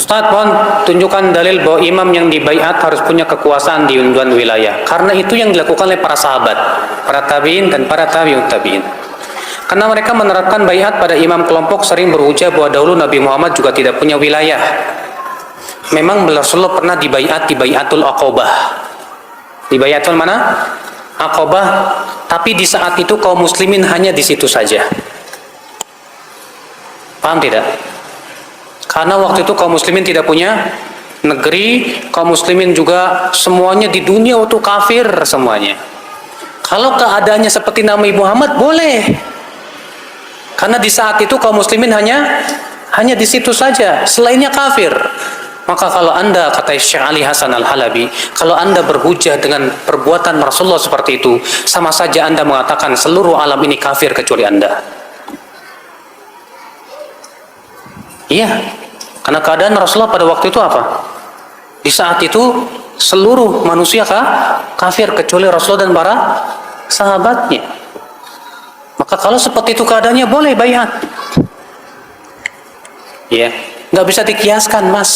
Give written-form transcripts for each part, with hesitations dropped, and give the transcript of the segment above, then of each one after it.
Ustaz, mohon tunjukkan dalil bahwa imam yang dibaiat harus punya kekuasaan di unduan wilayah. Karena itu yang dilakukan oleh para sahabat, para tabi'in dan para tabi'ut tabi'in. Karena mereka menerapkan baiat pada imam kelompok sering berhujah bahwa dahulu Nabi Muhammad juga tidak punya wilayah. Memang Rasulullah pernah dibaiat di Baiatul Aqobah. Di Baiatul mana? Aqobah. Tapi di saat itu kaum muslimin hanya di situ saja. Paham tidak? Karena waktu itu kaum muslimin tidak punya negeri, kaum muslimin juga semuanya di dunia itu kafir semuanya. Kalau keadaannya seperti Nabi Muhammad boleh. Karena di saat itu kaum muslimin hanya di situ saja, selainnya kafir. Maka kalau Anda, kata Syekh Ali Hasan Al-Halabi, kalau Anda berhujah dengan perbuatan Rasulullah seperti itu, sama saja Anda mengatakan seluruh alam ini kafir kecuali Anda. Iya, karena keadaan Rasulullah pada waktu itu apa? Di saat itu seluruh manusia kafir kecuali Rasulullah dan para sahabatnya. Maka kalau seperti itu keadaannya boleh baiat. Ya, nggak bisa dikiaskan, Mas.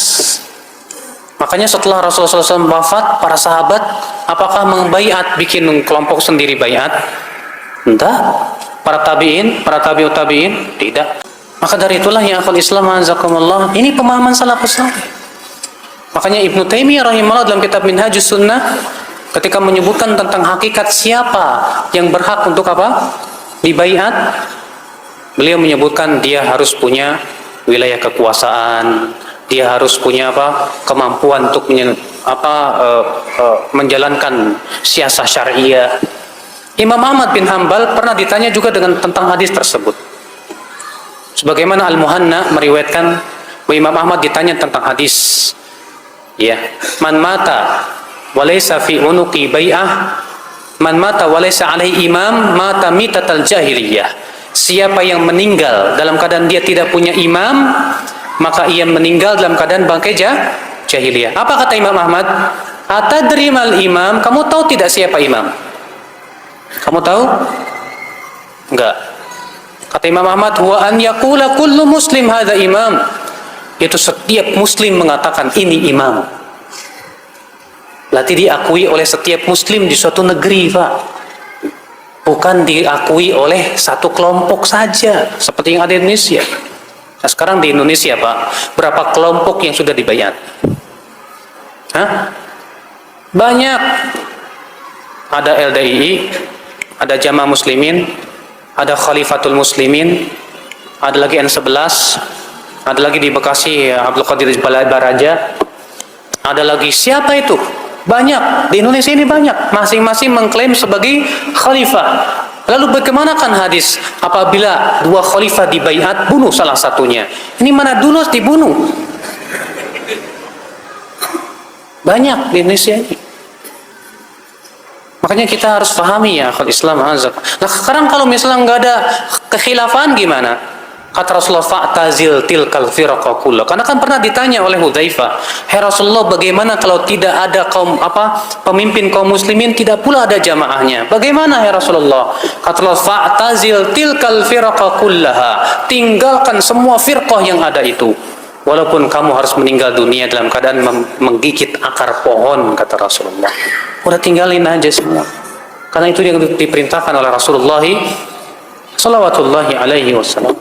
Makanya setelah Rasulullah SAW wafat, para sahabat apakah membaiat bikin kelompok sendiri baiat? Entah. Para tabi'in, para tabi'ut tabi'in tidak. Maka dari itulah yang akhul Islam azakumullah, ini pemahaman salafus saleh. Makanya Ibnu Taimiyah rahimahullah dalam kitab Minhajus Sunnah ketika menyebutkan tentang hakikat siapa yang berhak untuk apa? Dibaiat, beliau menyebutkan dia harus punya wilayah kekuasaan, dia harus punya apa? Kemampuan untuk menjalankan siasah syariah. Imam Ahmad bin Hanbal pernah ditanya juga tentang hadis tersebut. Sebagaimana Al-Muhanna meriwayatkan bahwa Imam Ahmad ditanya tentang hadis, ya, man mata walaysa fi unuqi bai'ah, man mata walaysa alaihi imam mata mitatal jahiliyah. Siapa yang meninggal dalam keadaan dia tidak punya imam, maka ia meninggal dalam keadaan bangkai jahiliyah. Apa kata Imam Ahmad? Atadri mal imam? Kamu tahu tidak siapa imam? Kamu tahu? Enggak. Kata Imam Ahmad, wa an yaqula kullu muslim hadza imam. Itu setiap muslim mengatakan ini imam. Berarti diakui oleh setiap muslim di suatu negeri, Pak. Bukan diakui oleh satu kelompok saja, seperti yang ada di Indonesia. Nah, sekarang di Indonesia, Pak, berapa kelompok yang sudah dibaiat? Hah? Banyak. Ada LDII, ada Jamaah Muslimin, ada Khalifatul Muslimin, ada lagi N11, ada lagi di Bekasi Abdul Qadir Baraja, ada lagi siapa itu? Banyak, di Indonesia ini banyak, masing-masing mengklaim sebagai khalifah. Lalu bagaimanakan hadis apabila dua khalifah dibaiat, bunuh salah satunya? Ini mana dulu dibunuh? Banyak di Indonesia ini. Makanya kita harus pahami ya akhul Islam azab. Nah sekarang kalau misalnya nggak ada kekhilafan gimana? Kata Rasulullah fa'tazil tilkal firqa kullah. Karena kan pernah ditanya oleh Hudzaifah, "Hai Rasulullah, bagaimana kalau tidak ada pemimpin kaum muslimin, tidak pula ada jamaahnya? Bagaimana ya Rasulullah?" Kata Allah, "Fa'tazil tilkal firqa kullaha." Tinggalkan semua firqah yang ada itu. Walaupun kamu harus meninggal dunia dalam keadaan menggigit akar pohon, kata Rasulullah. Udah tinggalin aja semua. Karena itu yang diperintahkan oleh Rasulullah sallallahu alaihi wasallam.